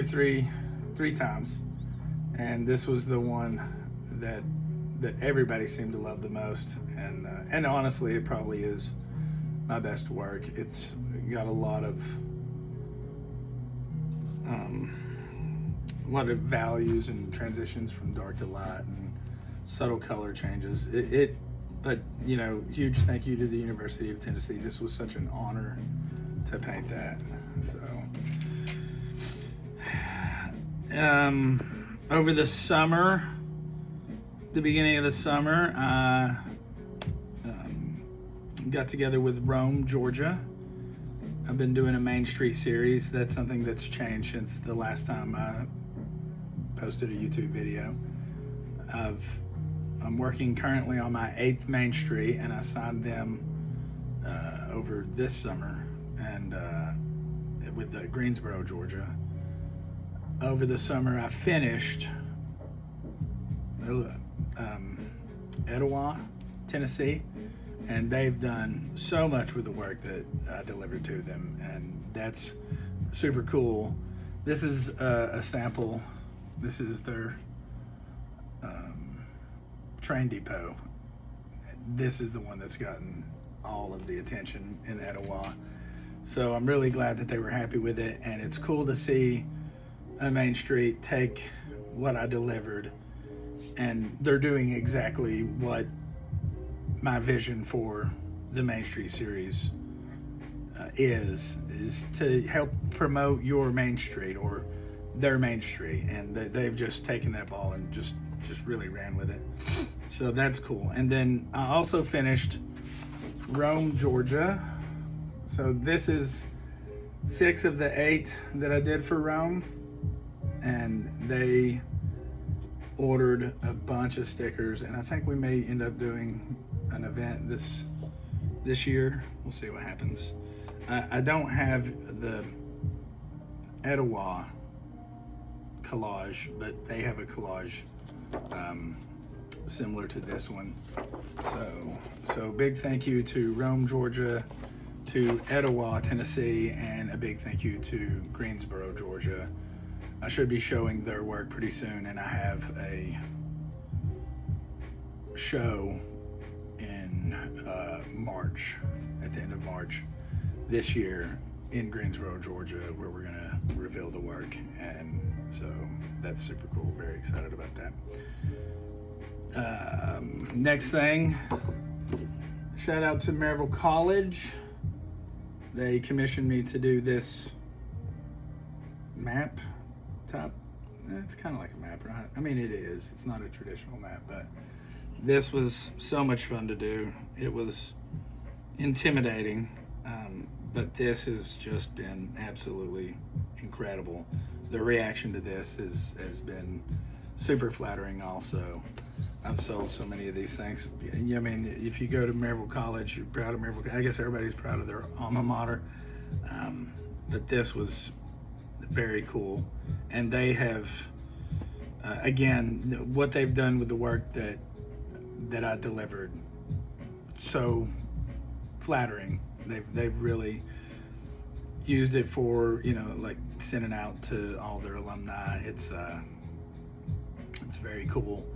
three times, and this was the one that everybody seemed to love the most, and honestly, it probably is my best work. It's got a lot of values and transitions from dark to light and subtle color changes. But you know, huge thank you to the University of Tennessee. This was such an honor to paint that. So, over the summer, the beginning of the summer, I got together with Rome, Georgia. I've been doing a Main Street series. That's something that's changed since the last time I posted a YouTube video. I'm working currently on my 8th Main Street, and I signed them over this summer, and with Greensboro, Georgia. Over the summer, I finished Etowah, Tennessee, and they've done so much with the work that I delivered to them, and that's super cool. This is a sample. This is their train depot. This is the one that's gotten all of the attention in Etowah. So I'm really glad that they were happy with it, and it's cool to see a Main Street take what I delivered, and they're doing exactly what my vision for the Main Street series is to help promote your Main Street or their Main Street, and they've just taken that ball and just really ran with it. So that's cool. And then I also finished Rome, Georgia. So this is 6 of the 8 that I did for Rome, and they ordered a bunch of stickers, and I think we may end up doing an event this year. We'll see what happens. I don't have the Etowah collage, but they have a collage similar to this one. So big thank you to Rome, Georgia, to Etowah, Tennessee, and a big thank you to Greensboro, Georgia. I should be showing their work pretty soon, and I have a show in March, at the end of March this year in Greensboro, Georgia, where we're gonna reveal the work, and so that's super cool. Very excited about that. Next thing, shout out to Maryville College. They commissioned me to do this map top. It's kind of like a map, right? I mean, it is. It's not a traditional map, but this was so much fun to do. It was intimidating, but this has just been absolutely incredible. The reaction to this has been super flattering also. I've sold so many of these things. I mean, if you go to Maryville College, you're proud of Maryville. I guess everybody's proud of their alma mater, but this was very cool. And they have, again, what they've done with the work that I delivered, so flattering. They've really used it for, you know, like sending out to all their alumni. It's very cool,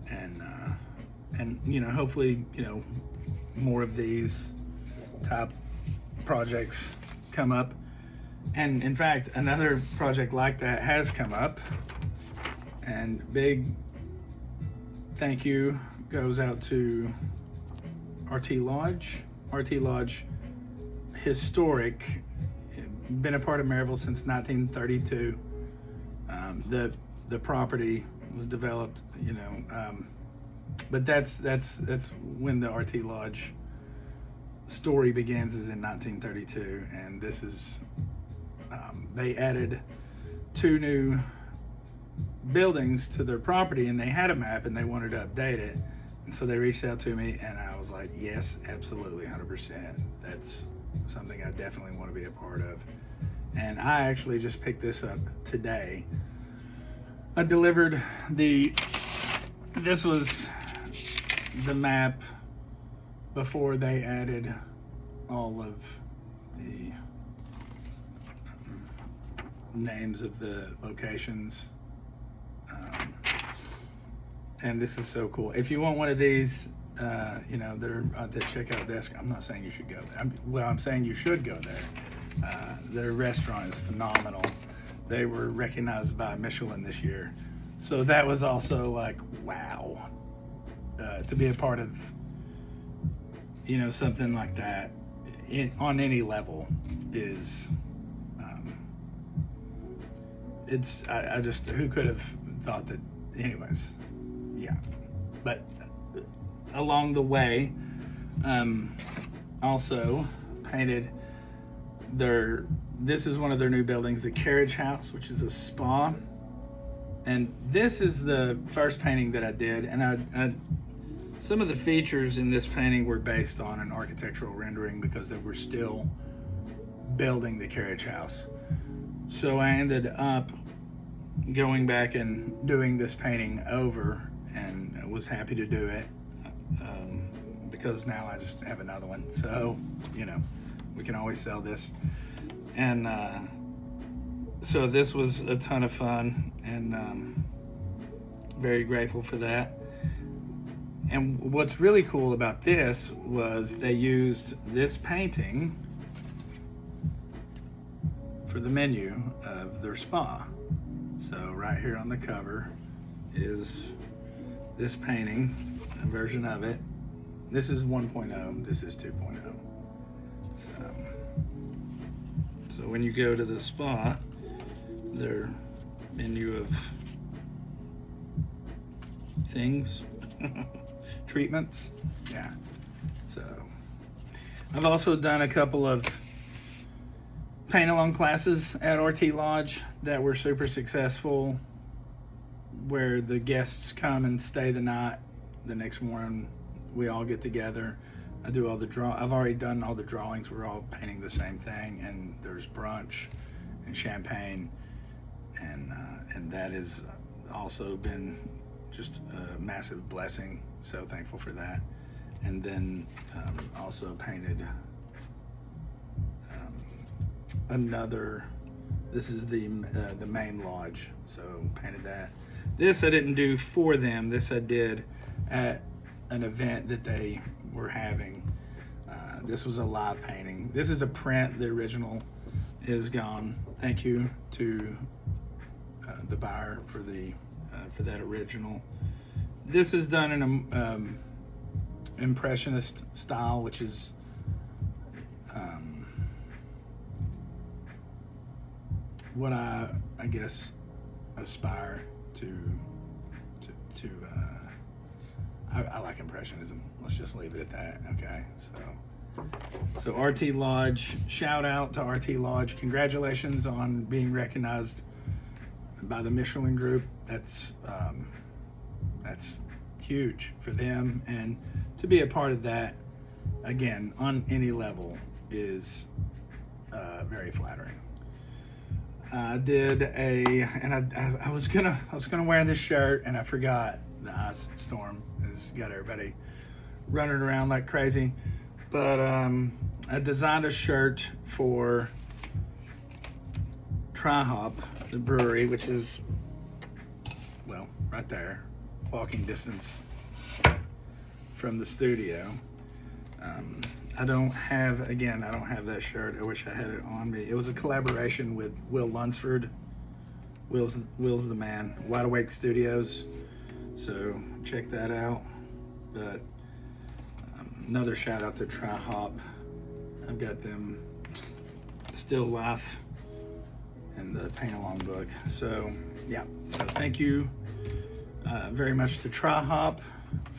and you know, hopefully, you know, more of these top projects come up. And in fact, another project like that has come up, and big thank you goes out to RT Lodge. RT Lodge, historic, been a part of Maryville since 1932. The property was developed, you know, but that's when the RT Lodge story begins, is in 1932, and this is they added 2 new buildings to their property, and they had a map and they wanted to update it, and so they reached out to me, and I was like, yes, absolutely, 100%. That's something I definitely want to be a part of. And I actually just picked this up today. I delivered this was the map before they added all of the names of the locations. And this is so cool. If you want one of these, they're at the checkout desk. I'm not saying you should go there. I'm saying you should go there. Their restaurant is phenomenal. They were recognized by Michelin this year. So that was also like, wow. To be a part of, something like that on any level is, I just, who could have thought that, anyways, yeah. But along the way, also painted this is one of their new buildings, the Carriage House, which is a spa. And this is the first painting that I did, and some of the features in this painting were based on an architectural rendering because they were still building the carriage house. So I ended up going back and doing this painting over, and I was happy to do it because now I just have another one. So, we can always sell this. And so this was a ton of fun, and very grateful for that. And what's really cool about this was they used this painting for the menu of their spa. So right here on the cover is this painting, a version of it. This is 1.0, this is 2.0. So when you go to the spa, their menu of things, treatments, yeah. So I've also done a couple of paint along classes at RT Lodge that were super successful, where the guests come and stay the night. The next morning we all get together. I do all the I've already done all the drawings. We're all painting the same thing, and there's brunch and champagne, and that has also been just a massive blessing. So thankful for that. And then also painted another. This is the main lodge. So painted that. This I didn't do for them. This I did at an event that they were having. This was a live painting. This is a print. The original is gone. Thank you to the buyer for that original. This is done in an impressionist style, which is what I guess aspire to. I like impressionism. Let's just leave it at that. Okay, so RT Lodge, shout out to RT Lodge. Congratulations on being recognized by the Michelin Group. That's huge for them, and to be a part of that again on any level is very flattering. I did I was gonna wear this shirt, and I forgot. The ice storm has got everybody running around like crazy. But I designed a shirt for Tri-Hop, the brewery, which is, well, right there, walking distance from the studio. I don't have that shirt. I wish I had it on me. It was a collaboration with Will Lunsford. Will's the man, Wide Awake Studios. So check that out. But another shout out to Tri-Hop. I've got them Still Life in the paint along book. So yeah, so thank you very much to Tri-Hop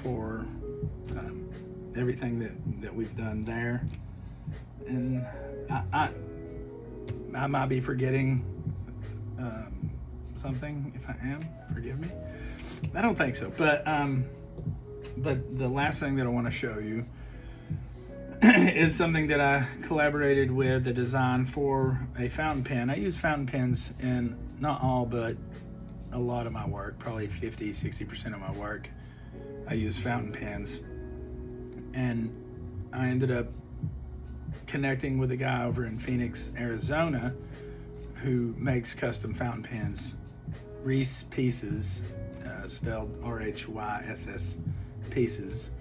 for everything that we've done there. And I might be forgetting something. If I am, forgive me. I don't think so, but the last thing that I want to show you is something that I collaborated with the design for a fountain pen. I use fountain pens in not all, but a lot of my work, probably 50-60% of my work. I use fountain pens, and I ended up connecting with a guy over in Phoenix, Arizona, who makes custom fountain pens, Reese Pieces, spelled R-H-Y-S-S Pieces,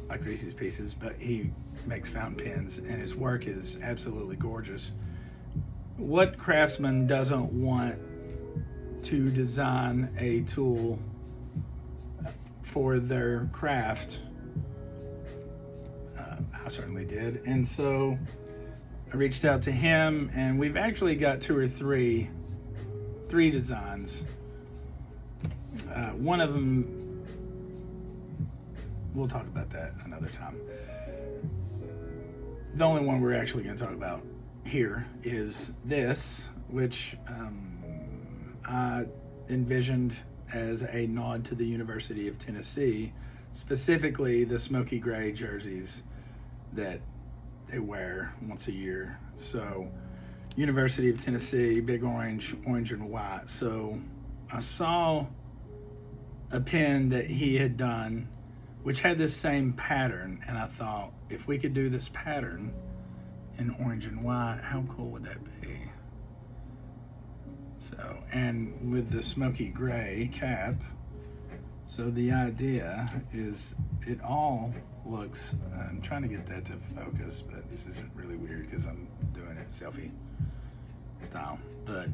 like Reese's Pieces, but he makes fountain pens, and his work is absolutely gorgeous. What craftsman doesn't want to design a tool for their craft? I certainly did. And so I reached out to him, and we've actually got two or three designs. One of them, we'll talk about that another time. The only one we're actually going to talk about here is this, which I envisioned as a nod to the University of Tennessee, specifically the smoky gray jerseys that they wear once a year. So University of Tennessee, big orange and white. So I saw a pen that he had done which had this same pattern, and I thought, if we could do this pattern in orange and white, how cool would that be? So, and with the smoky gray cap, so the idea is it all looks, I'm trying to get that to focus, but this isn't really weird because I'm doing it selfie style, but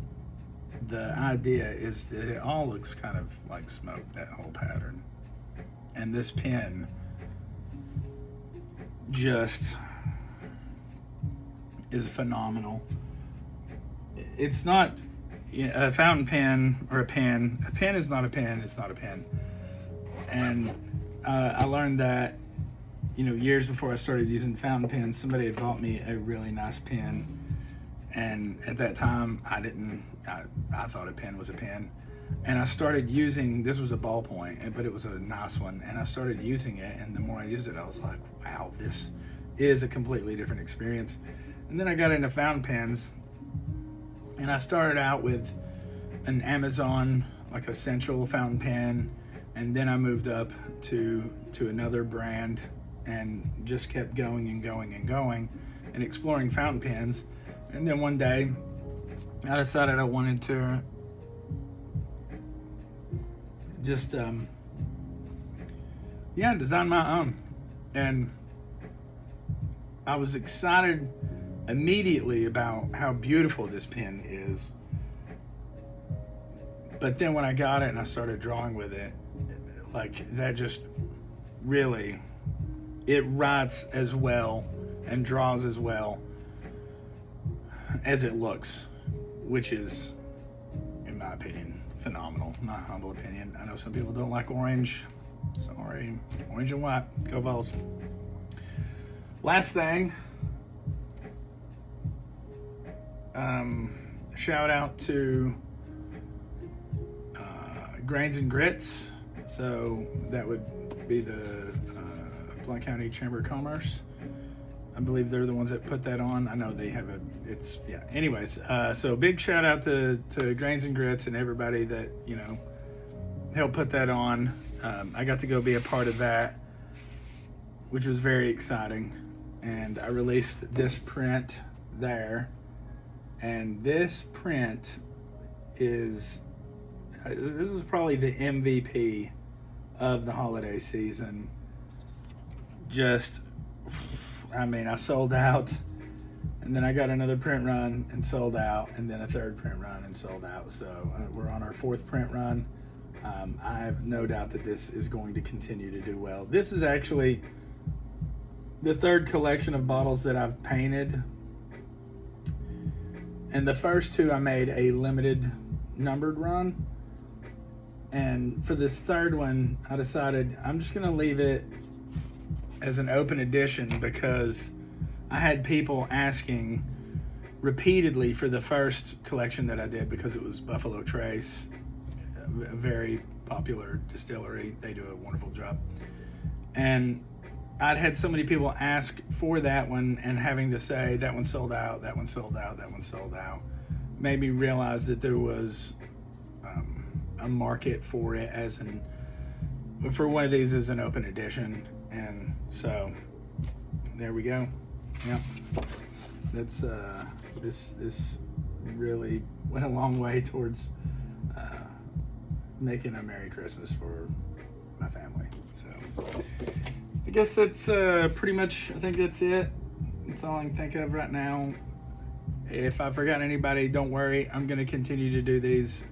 the idea is that it all looks kind of like smoke, that whole pattern. And this pen just is phenomenal. It's not a fountain pen or a pen. A pen is not a pen, it's not a pen. And I learned that, years before I started using fountain pens, somebody had bought me a really nice pen. And at that time, I thought a pen was a pen. And I started using, this was a ballpoint, but it was a nice one. And I started using it, and the more I used it, I was like, wow, this is a completely different experience. And then I got into fountain pens, and I started out with an Amazon, like Essential fountain pen, and then I moved up to another brand and just kept going and going and going and exploring fountain pens. And then one day, I decided I wanted to just design my own. And I was excited immediately about how beautiful this pen is, but then when I got it and I started drawing with it, like, that just really, it writes as well and draws as well as it looks, which is, in my opinion, phenomenal. My humble opinion. I know some people don't like orange. Sorry. Orange and white. Go Vols. Last thing. Shout out to Grains and Grits. So that would be the Blount County Chamber of Commerce. I believe they're the ones that put that on. I know they have anyways, so big shout out to Grains and Grits and everybody that, helped put that on. I got to go be a part of that, which was very exciting. And I released this print there. And this print this is probably the MVP of the holiday season. I sold out, and then I got another print run and sold out, and then a third print run and sold out. So we're on our fourth print run. I have no doubt that this is going to continue to do well. This is actually the third collection of bottles that I've painted. And the first two I made a limited numbered run. And for this third one, I decided I'm just gonna leave it as an open edition because I had people asking repeatedly for the first collection that I did, because it was Buffalo Trace, a very popular distillery. They do a wonderful job. And I'd had so many people ask for that one, and having to say that one sold out, that one sold out, that one sold out, made me realize that there was a market for it for one of these as an open edition. And so there we go. Yeah, that's this really went a long way towards making a Merry Christmas for my family. So I guess that's pretty much, I think that's it. That's all I can think of right now. If I forgot anybody, don't worry. I'm going to continue to do these.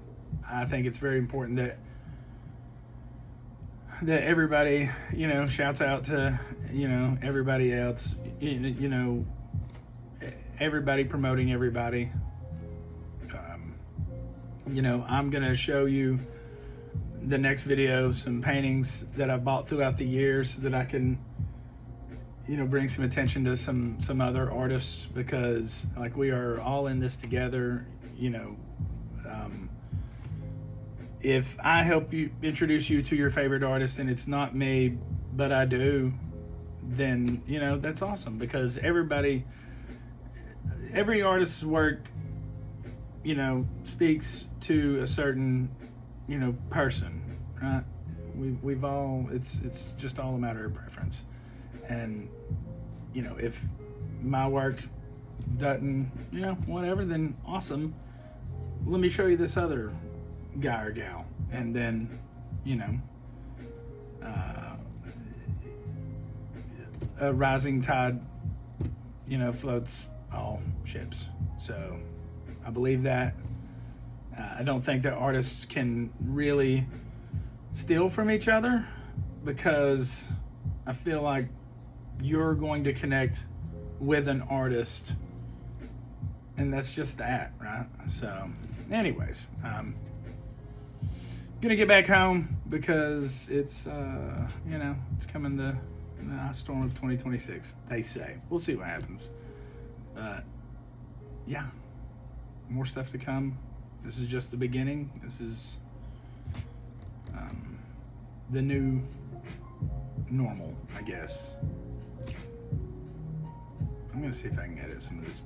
I think it's very important that everybody, shouts out to, everybody else, everybody promoting everybody. I'm going to show you the next video some paintings that I've bought throughout the years that I can, bring some attention to some other artists, because like we are all in this together. If I help you introduce you to your favorite artist and it's not me, but I do, then that's awesome, because every artist's work speaks to a certain person, right? We've all, it's just all a matter of preference. And if my work doesn't whatever, then awesome, let me show you this other guy or gal, and then a rising tide floats all ships. So I believe that. I don't think that artists can really steal from each other, because I feel like you're going to connect with an artist, and that's just that, right? So anyways, gonna get back home, because it's it's coming the ice storm of 2026, they say. We'll see what happens, but yeah, more stuff to come. This is just the beginning. This is the new normal, I guess. I'm gonna see if I can edit some of this